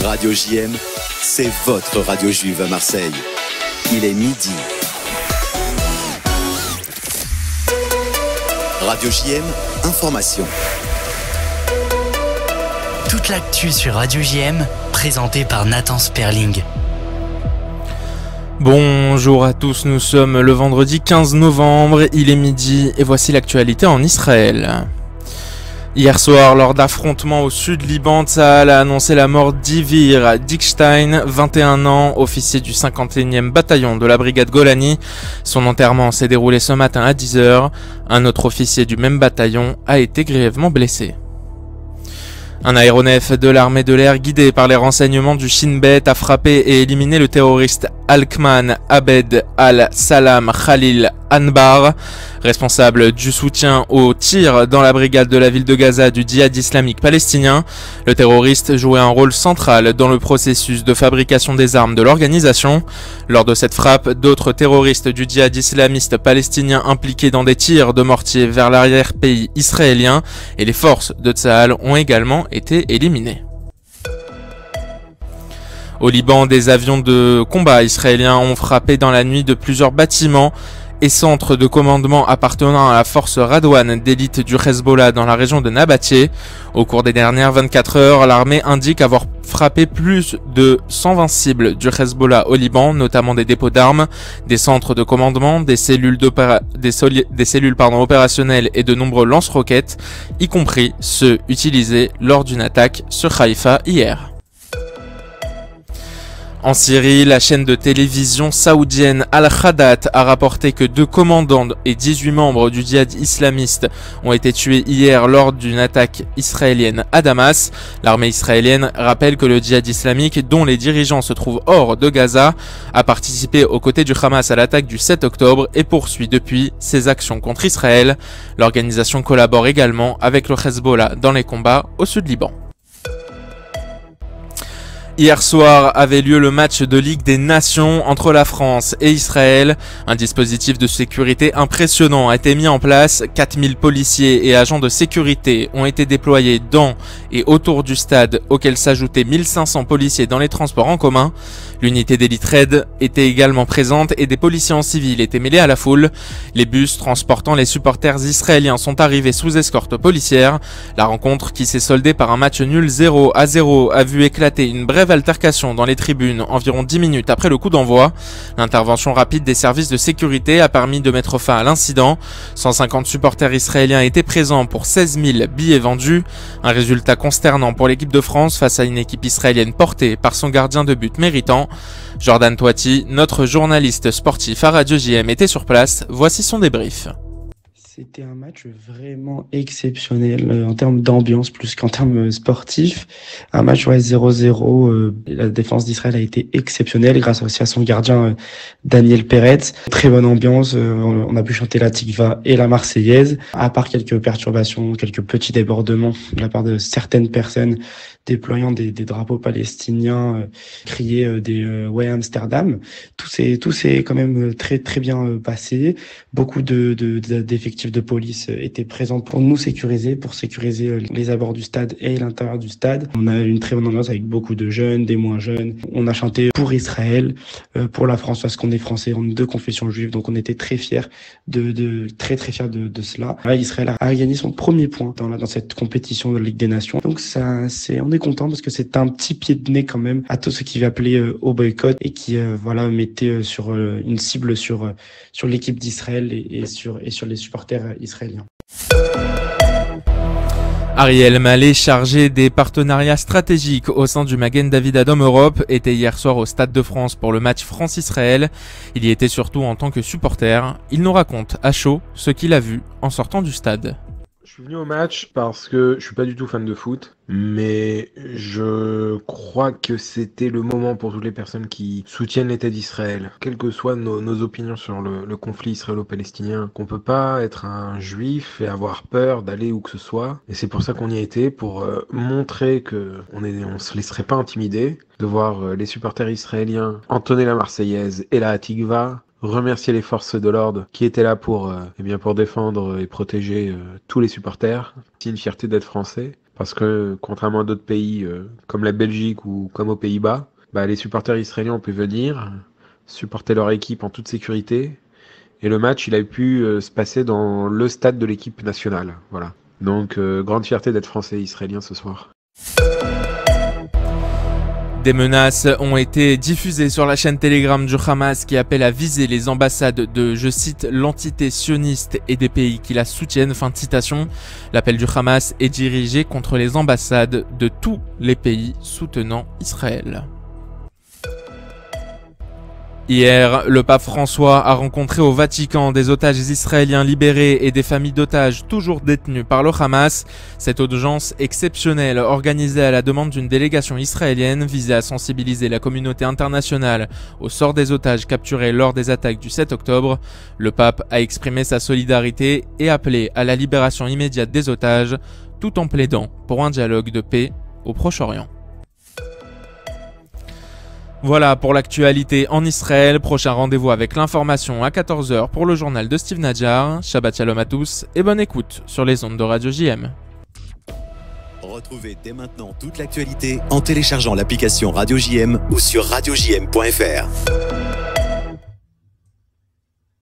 Radio JM, c'est votre radio juive à Marseille. Il est midi. Radio JM, information. Toute l'actu sur Radio JM, présentée par Nathan Sperling. Bonjour à tous, nous sommes le vendredi 15 novembre, il est midi et voici l'actualité en Israël. Hier soir, lors d'affrontements au sud Liban, Tsahal a annoncé la mort d'Ivir Dickstein, 21 ans, officier du 51e bataillon de la brigade Golani. Son enterrement s'est déroulé ce matin à 10h. Un autre officier du même bataillon a été grièvement blessé. Un aéronef de l'armée de l'air guidé par les renseignements du Shin Bet a frappé et éliminé le terroriste Alkman Abed al-Salam Khalil Anbar, responsable du soutien aux tirs dans la brigade de la ville de Gaza du djihad islamique palestinien. Le terroriste jouait un rôle central dans le processus de fabrication des armes de l'organisation. Lors de cette frappe, d'autres terroristes du djihad islamiste palestinien impliqués dans des tirs de mortier vers l'arrière-pays israélien et les forces de Tsahal ont également été éliminés. Au Liban, des avions de combat israéliens ont frappé dans la nuit de plusieurs bâtiments et centres de commandement appartenant à la force Radwan d'élite du Hezbollah dans la région de Nabatie. Au cours des dernières 24 heures, l'armée indique avoir frappé plus de 120 cibles du Hezbollah au Liban, notamment des dépôts d'armes, des centres de commandement, des cellules opérationnelles et de nombreux lance-roquettes, y compris ceux utilisés lors d'une attaque sur Haïfa hier. En Syrie, la chaîne de télévision saoudienne Al-Khadat a rapporté que 2 commandants et 18 membres du djihad islamiste ont été tués hier lors d'une attaque israélienne à Damas. L'armée israélienne rappelle que le djihad islamique, dont les dirigeants se trouvent hors de Gaza, a participé aux côtés du Hamas à l'attaque du 7 octobre et poursuit depuis ses actions contre Israël. L'organisation collabore également avec le Hezbollah dans les combats au sud Liban. Hier soir avait lieu le match de Ligue des Nations entre la France et Israël. Un dispositif de sécurité impressionnant a été mis en place. 4000 policiers et agents de sécurité ont été déployés dans et autour du stade, auquel s'ajoutaient 1500 policiers dans les transports en commun. L'unité d'élite Red était également présente et des policiers en civil étaient mêlés à la foule. Les bus transportant les supporters israéliens sont arrivés sous escorte policière. La rencontre, qui s'est soldée par un match nul 0-0, a vu éclater une brève altercation dans les tribunes environ 10 minutes après le coup d'envoi. L'intervention rapide des services de sécurité a permis de mettre fin à l'incident. 150 supporters israéliens étaient présents pour 16 000 billets vendus. Un résultat consternant pour l'équipe de France face à une équipe israélienne portée par son gardien de but méritant. Jordan Toiti, notre journaliste sportif à Radio JM, était sur place. Voici son débrief. C'était un match vraiment exceptionnel en termes d'ambiance plus qu'en termes sportifs. Un match 0-0. La défense d'Israël a été exceptionnelle grâce aussi à son gardien Daniel Peretz. Très bonne ambiance. On a pu chanter la Tikva et la Marseillaise. À part quelques perturbations, quelques petits débordements de la part de certaines personnes déployant des drapeaux palestiniens, crier des ouais Amsterdam. Tout s'est quand même très très bien passé. Beaucoup d'effectifs de police étaient présents pour nous sécuriser, pour sécuriser les abords du stade et l'intérieur du stade. On a eu une très bonne ambiance avec beaucoup de jeunes, des moins jeunes. On a chanté pour Israël, pour la France parce qu'on est français, on est de confession juive, donc on était très fiers très fiers de cela. Là, Israël a gagné son premier point dans cette compétition de Ligue des Nations. Donc on est content parce que c'est un petit pied de nez quand même à tous ceux qui appelaient au boycott et qui mettaient sur une cible sur l'équipe d'Israël et sur les supporters israéliens. Ariel Mallet, chargé des partenariats stratégiques au sein du Magen David Adom Europe, était hier soir au Stade de France pour le match France-Israël. Il y était surtout en tant que supporter. Il nous raconte à chaud ce qu'il a vu en sortant du stade. Je suis venu au match parce que je suis pas du tout fan de foot, mais je crois que c'était le moment pour toutes les personnes qui soutiennent l'État d'Israël, quelles que soient nos opinions sur le conflit israélo-palestinien, qu'on peut pas être un juif et avoir peur d'aller où que ce soit. Et c'est pour ça qu'on y a été, pour montrer que on se laisserait pas intimider, de voir les supporters israéliens entonner la Marseillaise et la Hatikva, remercier les forces de l'ordre qui étaient là pour défendre et protéger tous les supporters. C'est une fierté d'être français. Parce que contrairement à d'autres pays comme la Belgique ou comme aux Pays-Bas, les supporters israéliens ont pu venir supporter leur équipe en toute sécurité. Et le match, il a pu se passer dans le stade de l'équipe nationale. Voilà. Donc, grande fierté d'être français et israélien ce soir. Des menaces ont été diffusées sur la chaîne Telegram du Hamas qui appelle à viser les ambassades de, je cite, l'entité sioniste et des pays qui la soutiennent. Fin de citation. L'appel du Hamas est dirigé contre les ambassades de tous les pays soutenant Israël. Hier, le pape François a rencontré au Vatican des otages israéliens libérés et des familles d'otages toujours détenus par le Hamas. Cette audience exceptionnelle, organisée à la demande d'une délégation israélienne, visait à sensibiliser la communauté internationale au sort des otages capturés lors des attaques du 7 octobre. Le pape a exprimé sa solidarité et appelé à la libération immédiate des otages, tout en plaidant pour un dialogue de paix au Proche-Orient. Voilà pour l'actualité en Israël. Prochain rendez-vous avec l'information à 14h pour le journal de Steve Nadjar. Shabbat Shalom à tous et bonne écoute sur les ondes de Radio JM. Retrouvez dès maintenant toute l'actualité en téléchargeant l'application Radio JM ou sur radiojm.fr.